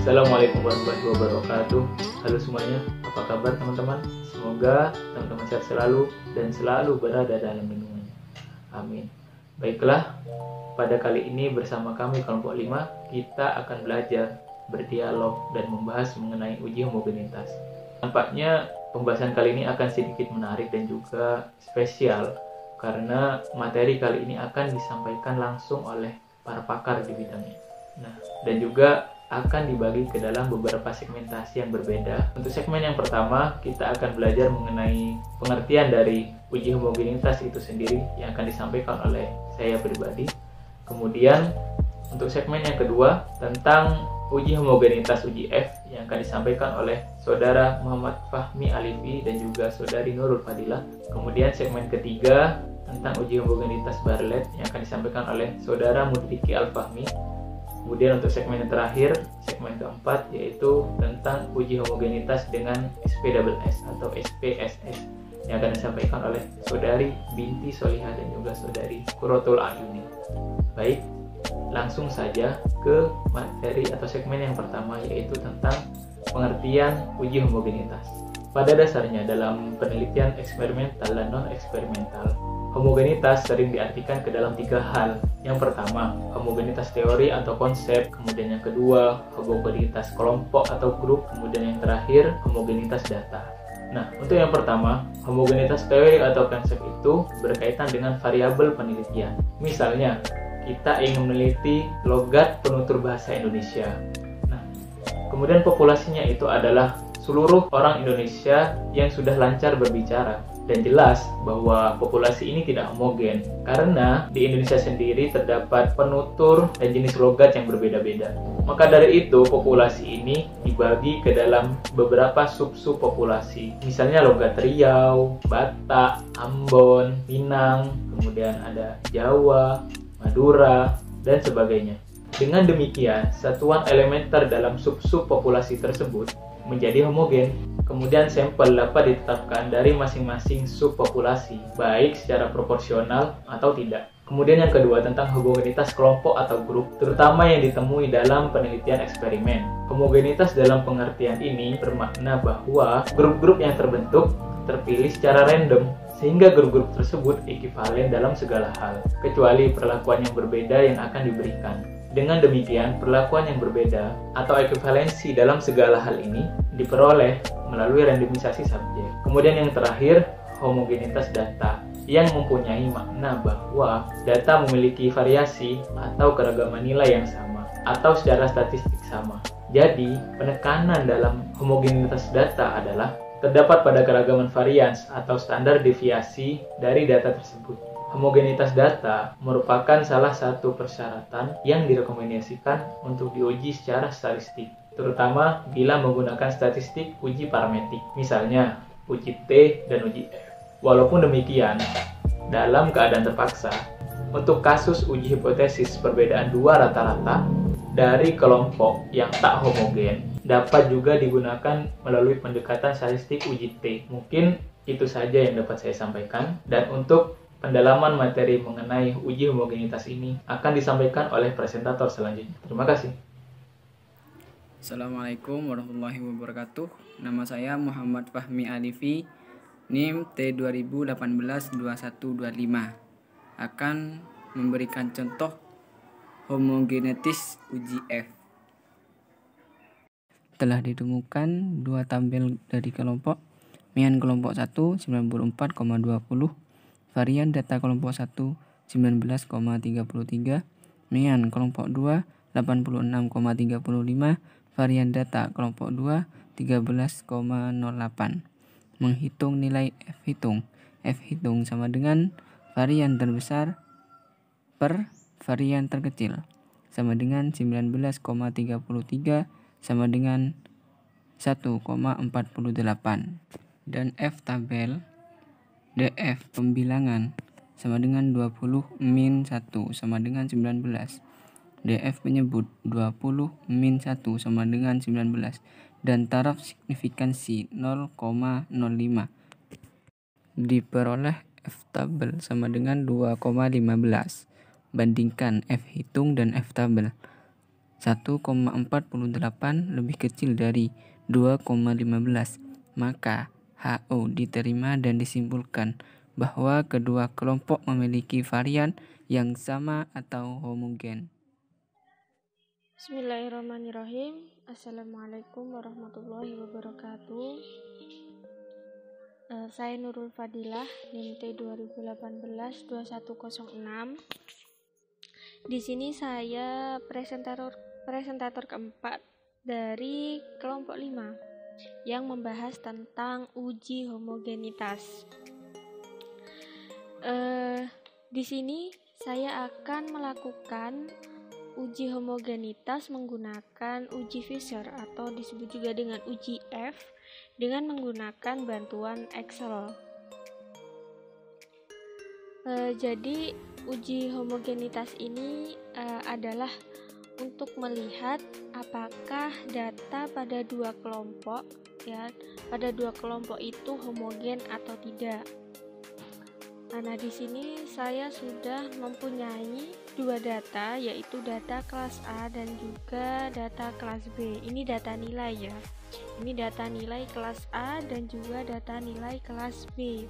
Assalamualaikum warahmatullahi wabarakatuh. Halo semuanya, apa kabar teman-teman? Semoga teman-teman sehat selalu dan selalu berada dalam lindungannya. Amin. Baiklah, pada kali ini bersama kami kelompok 5, kita akan belajar, berdialog, dan membahas mengenai uji homogenitas. Nampaknya pembahasan kali ini akan sedikit menarik dan juga spesial, karena materi kali ini akan disampaikan langsung oleh para pakar di bidangnya. Nah, dan juga akan dibagi ke dalam beberapa segmentasi yang berbeda. Untuk segmen yang pertama, kita akan belajar mengenai pengertian dari uji homogenitas itu sendiri yang akan disampaikan oleh saya pribadi. Kemudian, untuk segmen yang kedua, tentang uji homogenitas uji F yang akan disampaikan oleh Saudara Muhammad Fahmi Alifi dan juga Saudari Nurul Fadilah. Kemudian segmen ketiga, tentang uji homogenitas Bartlett yang akan disampaikan oleh Saudara Mudriki Al-Fahmi. Kemudian untuk segmen yang terakhir, segmen keempat, yaitu tentang uji homogenitas dengan SPSS atau SPSS yang akan disampaikan oleh Saudari Binti Solihah dan juga Saudari Qurratul Ayuni. Baik, langsung saja ke materi atau segmen yang pertama, yaitu tentang pengertian uji homogenitas. Pada dasarnya dalam penelitian eksperimental dan non-eksperimental, homogenitas sering diartikan ke dalam tiga hal. Yang pertama, homogenitas teori atau konsep. Kemudian yang kedua, homogenitas kelompok atau grup. Kemudian yang terakhir, homogenitas data. Nah, untuk yang pertama, homogenitas teori atau konsep itu berkaitan dengan variabel penelitian. Misalnya, kita ingin meneliti logat penutur bahasa Indonesia. Nah, kemudian populasinya itu adalah seluruh orang Indonesia yang sudah lancar berbicara. Dan jelas bahwa populasi ini tidak homogen, karena di Indonesia sendiri terdapat penutur dan jenis logat yang berbeda-beda. Maka dari itu, populasi ini dibagi ke dalam beberapa sub-sub populasi. Misalnya logat Riau, Batak, Ambon, Minang, kemudian ada Jawa, Madura, dan sebagainya. Dengan demikian, satuan elementer dalam sub-sub populasi tersebut menjadi homogen. Kemudian sampel dapat ditetapkan dari masing-masing subpopulasi, baik secara proporsional atau tidak. Kemudian yang kedua, tentang homogenitas kelompok atau grup, terutama yang ditemui dalam penelitian eksperimen. Homogenitas dalam pengertian ini bermakna bahwa grup-grup yang terbentuk terpilih secara random, sehingga grup-grup tersebut ekivalen dalam segala hal, kecuali perlakuan yang berbeda yang akan diberikan. Dengan demikian, perlakuan yang berbeda atau ekivalensi dalam segala hal ini diperoleh melalui randomisasi subjek. Kemudian yang terakhir, homogenitas data yang mempunyai makna bahwa data memiliki variasi atau keragaman nilai yang sama atau secara statistik sama. Jadi, penekanan dalam homogenitas data adalah terdapat pada keragaman varians atau standar deviasi dari data tersebut. Homogenitas data merupakan salah satu persyaratan yang direkomendasikan untuk diuji secara statistik, terutama bila menggunakan statistik uji parametrik, misalnya uji T dan uji F. Walaupun demikian, dalam keadaan terpaksa, untuk kasus uji hipotesis perbedaan dua rata-rata dari kelompok yang tak homogen dapat juga digunakan melalui pendekatan statistik uji T. Mungkin itu saja yang dapat saya sampaikan, dan untuk pendalaman materi mengenai uji homogenitas ini akan disampaikan oleh presentator selanjutnya. Terima kasih. Assalamualaikum warahmatullahi wabarakatuh. Nama saya Muhammad Fahmi Alifi, NIM T2018-2125. Akan memberikan contoh homogenetis uji F. Telah ditemukan dua tabel dari kelompok. Mian kelompok 1 94,20, varian data kelompok 1 19,33, Mian kelompok 2 86,35, varian data kelompok 2 13,08. Menghitung nilai F hitung sama dengan varian terbesar per varian terkecil, sama dengan 19,33 sama dengan 1,48. Dan F tabel DF pembilangan sama dengan 20 min 1 sama dengan 19. DF menyebut 20 min 1 sama dengan 19 dan taraf signifikansi 0,05. Diperoleh F tabel sama dengan 2,15. Bandingkan F hitung dan F tabel. 1,48 lebih kecil dari 2,15, maka HO diterima dan disimpulkan bahwa kedua kelompok memiliki varian yang sama atau homogen. Bismillahirrahmanirrahim. Assalamualaikum warahmatullahi wabarakatuh. Saya Nurul Fadilah, NIM T 2018-2106. Di sini saya presentator keempat dari kelompok 5 yang membahas tentang uji homogenitas. Di sini saya akan melakukan uji homogenitas menggunakan uji Fisher atau disebut juga dengan uji F dengan menggunakan bantuan Excel. Jadi uji homogenitas ini adalah untuk melihat apakah data pada dua kelompok itu homogen atau tidak. Nah, di sini saya sudah mempunyai dua data, yaitu data kelas A dan juga data kelas B. Ini data nilai ya. Ini data nilai kelas A dan juga data nilai kelas B.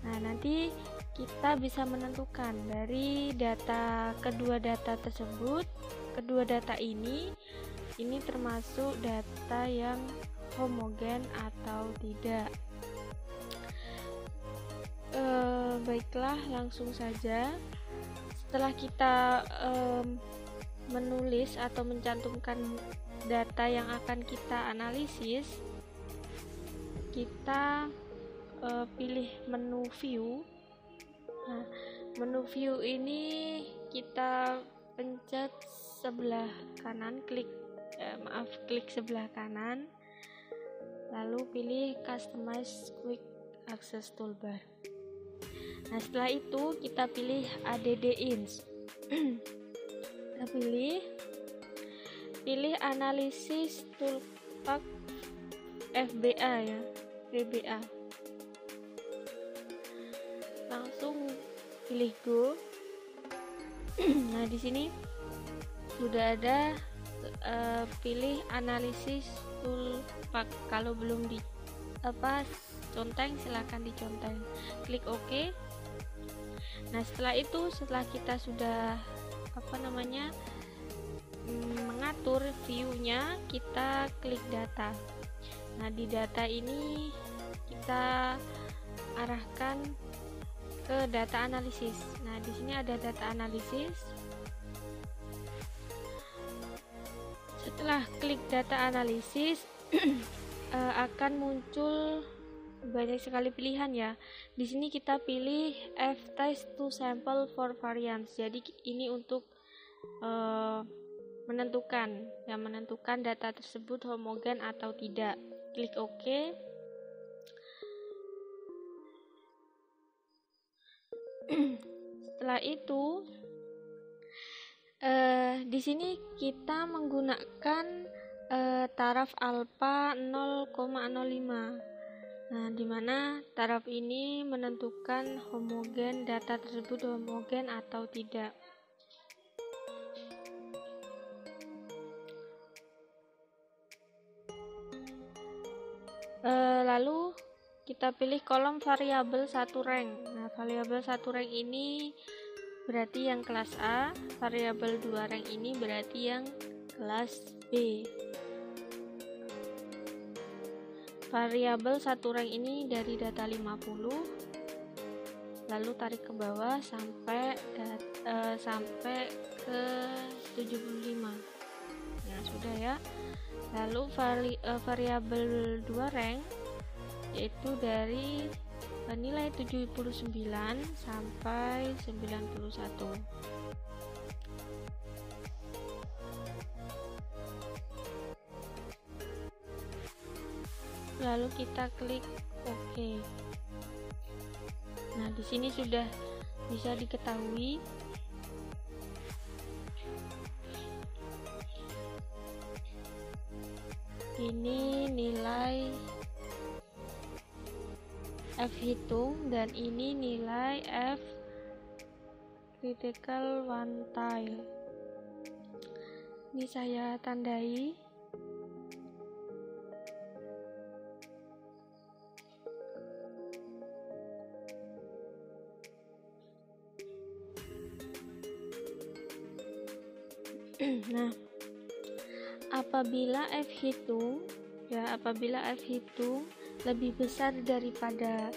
Nah, nanti kita bisa menentukan dari kedua data tersebut, kedua data ini termasuk data yang homogen atau tidak. Baiklah, langsung saja. Setelah kita menulis atau mencantumkan data yang akan kita analisis, kita pilih menu view. Nah, menu view ini kita pencet sebelah kanan, klik sebelah kanan, lalu pilih customize quick access toolbar. Nah, setelah itu kita pilih add ins. Kita pilih analisis toolpath FBA ya, VBA. Langsung pilih go. Nah, di sini sudah ada pilih analisis toolpath. Kalau belum conteng, silahkan diconteng. Klik OK. Nah, setelah kita sudah mengatur view-nya, kita klik data. Nah, di data ini kita arahkan ke data analisis. Nah, di sini ada data analisis. Setelah klik data analisis akan muncul banyak sekali pilihan ya. Di sini kita pilih F-test to sample for variance. Jadi ini untuk menentukan data tersebut homogen atau tidak. Klik OK. Setelah itu di sini kita menggunakan taraf alfa 0,05. Nah, di mana taraf ini menentukan data tersebut homogen atau tidak. Lalu kita pilih kolom variabel satu rank. Nah, variabel satu rank ini berarti yang kelas A, variabel 2 rank ini berarti yang kelas B. Variabel satu rank ini dari data 50, lalu tarik ke bawah sampai ke 75. Nah, sudah ya. Lalu variabel 2 rank yaitu dari nilai 79 sampai 91. Lalu kita klik OK. Nah, di sini sudah bisa diketahui ini nilai F hitung dan ini nilai F critical one tile. Ini saya tandai. Nah, apabila F hitung lebih besar daripada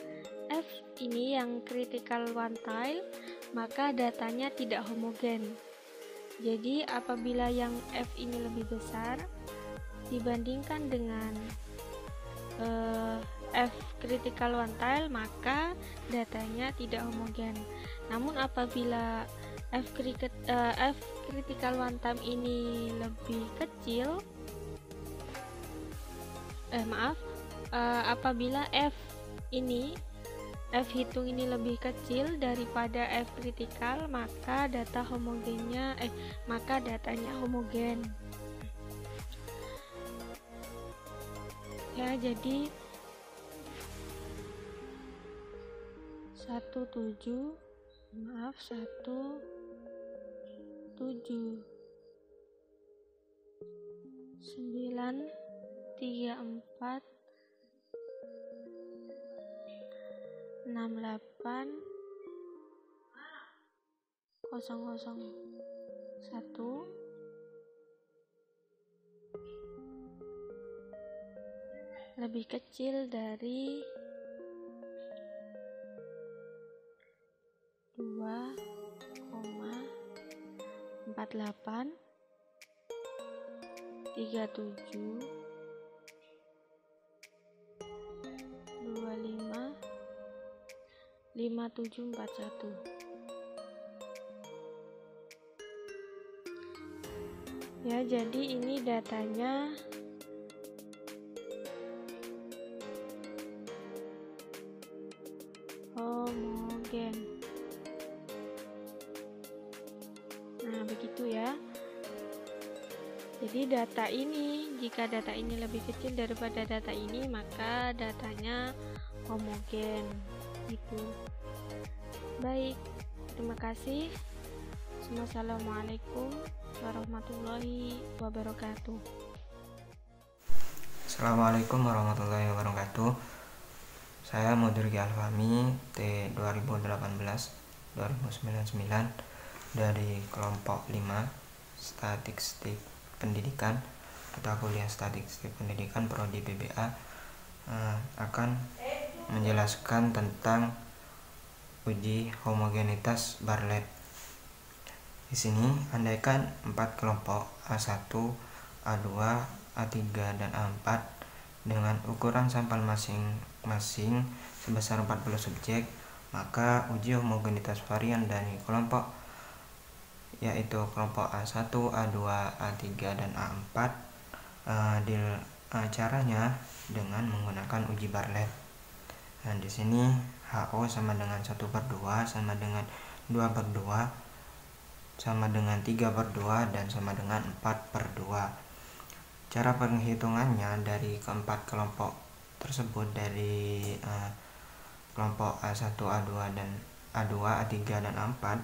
F ini yang critical quantile, maka datanya tidak homogen. Jadi apabila yang F ini lebih besar dibandingkan dengan F critical quantile, maka datanya tidak homogen. Namun apabila F critical quantile ini lebih kecil, apabila F hitung ini lebih kecil daripada F kritikal, maka datanya homogen. Ya, jadi 17 9 3 4 6 8 0 0 1 lebih kecil dari 2,48 37 25 5741. Ya, jadi ini datanya homogen. Nah, begitu ya. Jadi jika data ini lebih kecil daripada data ini, maka datanya homogen. Gitu. Baik, terima kasih. Wassalamualaikum warahmatullahi wabarakatuh. Assalamualaikum warahmatullahi wabarakatuh. Saya Mudriki Alfami, T 2018-2099 dari kelompok 5 Statistik Pendidikan atau kuliah Statistik Pendidikan Prodi PBA akan menjelaskan tentang uji homogenitas Bartlett. Di sini andaikan 4 kelompok A1, A2, A3 dan A4 dengan ukuran sampel masing-masing sebesar 40 subjek, maka uji homogenitas varian dari kelompok yaitu kelompok A1, A2, A3 dan A4 caranya dengan menggunakan uji Bartlett. Nah, di sini HO sama dengan 1/2 sama dengan 2/2 sama dengan 3/2 dan sama dengan 4/2. Cara penghitungannya dari keempat kelompok tersebut, dari kelompok A1, A2 dan A2, A3 dan A4,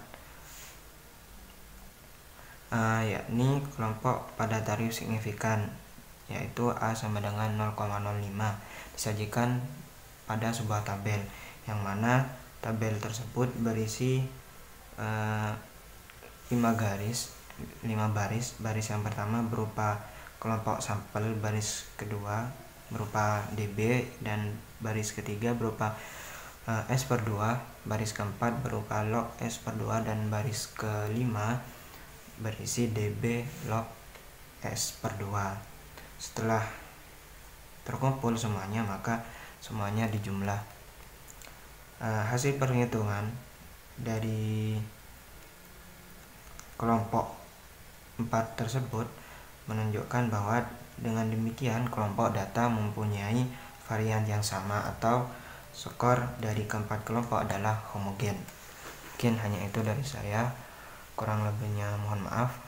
yakni kelompok pada tarif signifikan, yaitu A sama dengan 0,05 disajikan pada sebuah tabel, yang mana tabel tersebut berisi 5 baris. Baris yang pertama berupa kelompok sampel, baris kedua berupa DB, dan baris ketiga berupa S/2, baris keempat berupa log S/2, dan baris kelima berisi DB log S/2. Setelah terkumpul semuanya, maka semuanya dijumlah. Hasil perhitungan dari kelompok 4 tersebut menunjukkan bahwa dengan demikian kelompok data mempunyai varian yang sama, atau skor dari keempat kelompok adalah homogen. Mungkin hanya itu dari saya, kurang lebihnya mohon maaf.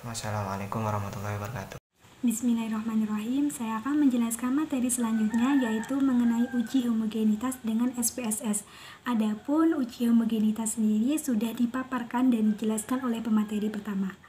Wassalamualaikum warahmatullahi wabarakatuh. Bismillahirrahmanirrahim. Saya akan menjelaskan materi selanjutnya, yaitu mengenai uji homogenitas dengan SPSS. Adapun uji homogenitas sendiri sudah dipaparkan dan dijelaskan oleh pemateri pertama.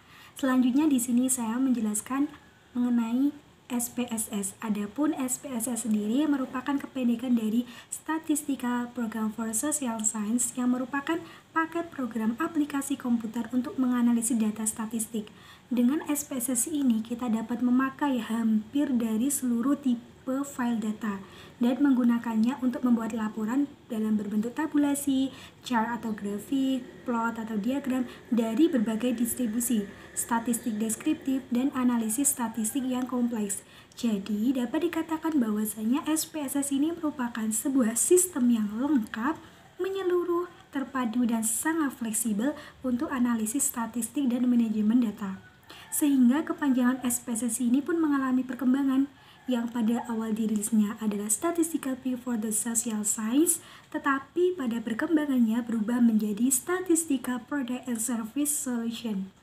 Selanjutnya di sini saya menjelaskan mengenai SPSS. Adapun SPSS sendiri merupakan kependekan dari Statistical Program for Social Science yang merupakan paket program aplikasi komputer untuk menganalisis data statistik. Dengan SPSS ini kita dapat memakai hampir dari seluruh tipe file data dan menggunakannya untuk membuat laporan dalam berbentuk tabulasi, chart atau grafik, plot atau diagram dari berbagai distribusi, statistik deskriptif, dan analisis statistik yang kompleks. Jadi, dapat dikatakan bahwasanya SPSS ini merupakan sebuah sistem yang lengkap, menyeluruh, terpadu, dan sangat fleksibel untuk analisis statistik dan manajemen data. Sehingga kepanjangan SPSS ini pun mengalami perkembangan yang pada awal dirilisnya adalah Statistical View for the Social Science, tetapi pada perkembangannya berubah menjadi Statistical Product and Service Solution.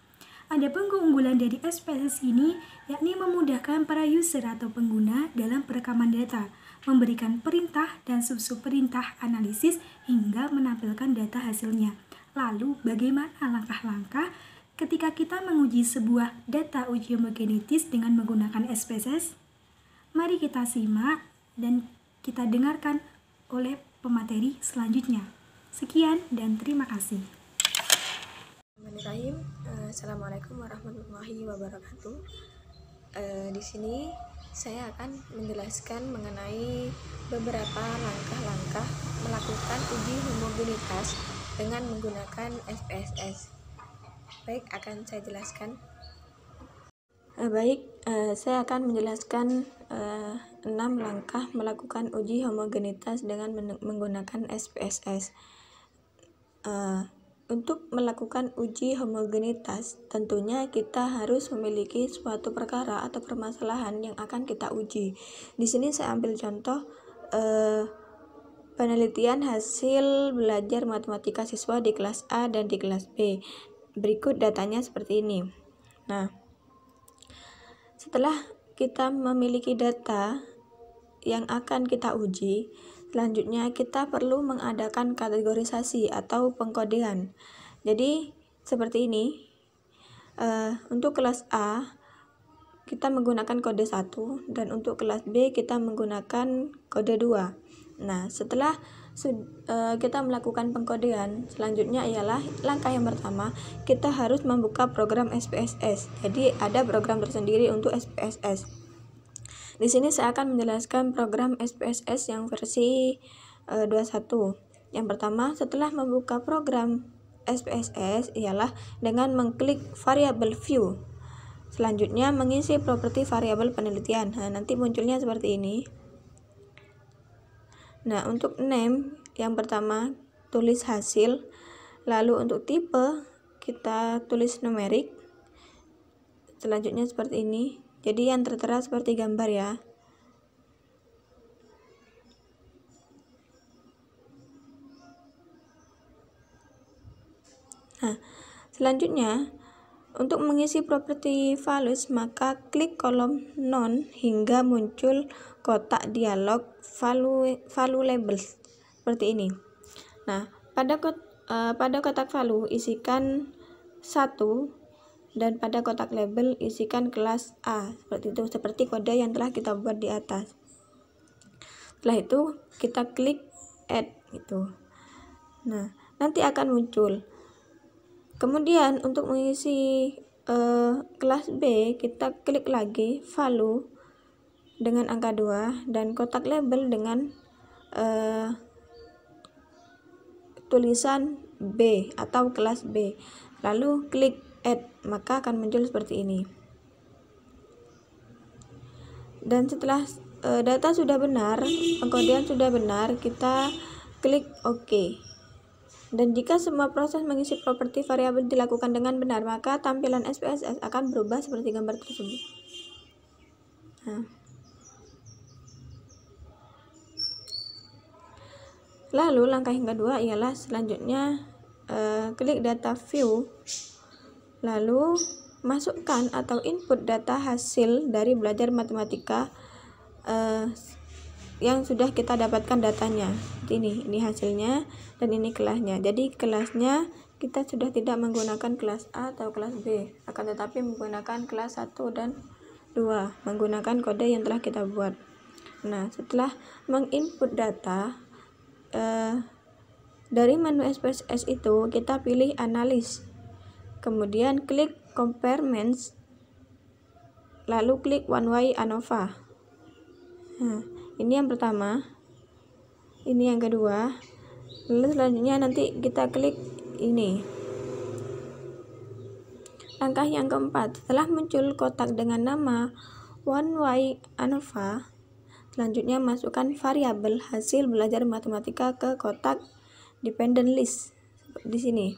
Adapun keunggulan dari SPSS ini yakni memudahkan para user atau pengguna dalam perekaman data, memberikan perintah dan sub-sub perintah analisis hingga menampilkan data hasilnya. Lalu bagaimana langkah-langkah ketika kita menguji sebuah data uji homogenitis dengan menggunakan SPSS? Mari kita simak dan kita dengarkan oleh pemateri selanjutnya. Sekian dan terima kasih. Bismillahirrahmanirrahim. Assalamualaikum warahmatullahi wabarakatuh. Di sini saya akan menjelaskan mengenai beberapa langkah-langkah melakukan uji homogenitas dengan menggunakan SPSS. Baik, akan saya jelaskan. Saya akan menjelaskan 6 langkah melakukan uji homogenitas dengan menggunakan SPSS. Untuk melakukan uji homogenitas, tentunya kita harus memiliki suatu perkara atau permasalahan yang akan kita uji. Di sini saya ambil contoh penelitian hasil belajar matematika siswa di kelas A dan di kelas B. Berikut datanya seperti ini. Nah, setelah kita memiliki data yang akan kita uji, selanjutnya kita perlu mengadakan kategorisasi atau pengkodean. Jadi seperti ini. Untuk kelas A kita menggunakan kode 1 dan untuk kelas B kita menggunakan kode 2. Nah, setelah kita melakukan pengkodean, selanjutnya ialah langkah yang pertama, kita harus membuka program SPSS. Jadi ada program tersendiri untuk SPSS. Di sini saya akan menjelaskan program SPSS yang versi 21. Yang pertama, setelah membuka program SPSS ialah dengan mengklik variable view. Selanjutnya mengisi properti variabel penelitian. Nah, nanti munculnya seperti ini. Nah, untuk name yang pertama tulis hasil, lalu untuk tipe kita tulis numerik. Selanjutnya seperti ini. Jadi yang tertera seperti gambar ya. Nah, selanjutnya untuk mengisi properti values, maka klik kolom none hingga muncul kotak dialog value labels seperti ini. Nah, pada kotak value isikan 1 dan pada kotak label isikan kelas A, seperti itu, seperti kode yang telah kita buat di atas. Setelah itu kita klik add gitu. Nah, nanti akan muncul. Kemudian untuk mengisi kelas B, kita klik lagi value dengan angka 2 dan kotak label dengan tulisan B atau kelas B. Lalu klik add, maka akan muncul seperti ini. Dan setelah data sudah benar, pengkodean sudah benar, kita klik OK. Dan jika semua proses mengisi properti variabel dilakukan dengan benar, maka tampilan SPSS akan berubah seperti gambar tersebut. Nah. Lalu langkah yang kedua ialah selanjutnya klik data view, lalu masukkan atau input data hasil dari belajar matematika yang sudah kita dapatkan datanya. Ini hasilnya dan ini kelasnya. Jadi kelasnya kita sudah tidak menggunakan kelas A atau kelas B, akan tetapi menggunakan kelas 1 dan 2 menggunakan kode yang telah kita buat. Nah, setelah menginput data dari menu SPSS itu kita pilih analis, kemudian klik compare means, lalu klik one way ANOVA. Nah, ini yang pertama, ini yang kedua, lalu selanjutnya nanti kita klik ini. Langkah yang keempat, setelah muncul kotak dengan nama one way ANOVA, selanjutnya masukkan variabel hasil belajar matematika ke kotak dependent list di sini.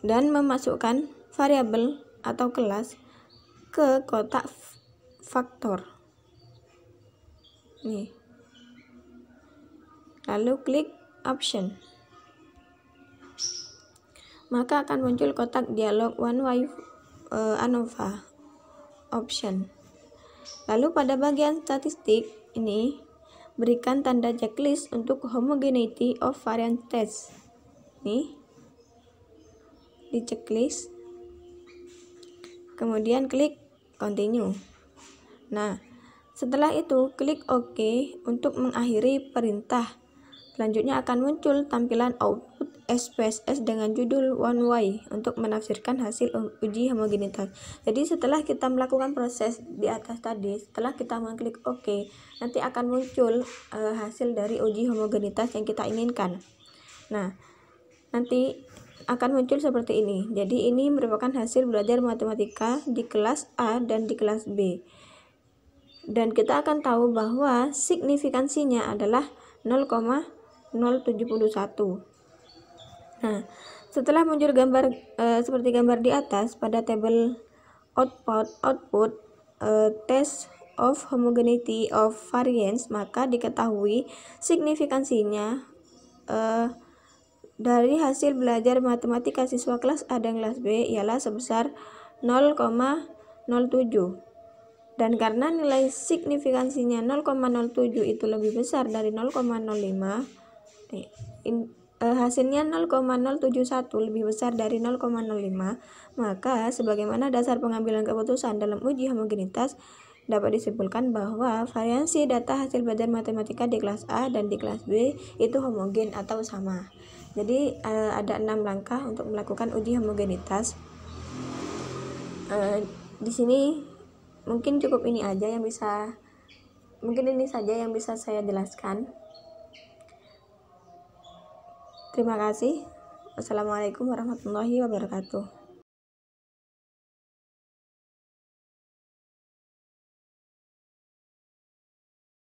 Dan memasukkan variabel atau kelas ke kotak faktor. Nih. Lalu klik option. Maka akan muncul kotak dialog one way ANOVA option. Lalu pada bagian statistik ini berikan tanda checklist untuk homogeneity of variance test. Nih. Di checklist. Kemudian klik continue. Nah, setelah itu klik OK untuk mengakhiri perintah. Selanjutnya akan muncul tampilan output SPSS dengan judul one way untuk menafsirkan hasil uji homogenitas. Jadi setelah kita melakukan proses di atas tadi, setelah kita mengklik OK, nanti akan muncul hasil dari uji homogenitas yang kita inginkan. Nah, nanti akan muncul seperti ini. Jadi ini merupakan hasil belajar matematika di kelas A dan di kelas B. Dan kita akan tahu bahwa signifikansinya adalah 0,071. Nah, setelah muncul gambar seperti gambar di atas pada tabel output test of homogeneity of variance, maka diketahui signifikansinya dari hasil belajar matematika siswa kelas A dan kelas B ialah sebesar 0,07. Dan karena nilai signifikansinya 0,07 itu lebih besar dari 0,05, hasilnya 0,071 lebih besar dari 0,05, maka sebagaimana dasar pengambilan keputusan dalam uji homogenitas dapat disimpulkan bahwa variansi data hasil belajar matematika di kelas A dan di kelas B itu homogen atau sama. Jadi ada 6 langkah untuk melakukan uji homogenitas. Di sini mungkin cukup ini aja yang bisa, mungkin ini saja yang bisa saya jelaskan. Terima kasih. Wassalamualaikum warahmatullahi wabarakatuh.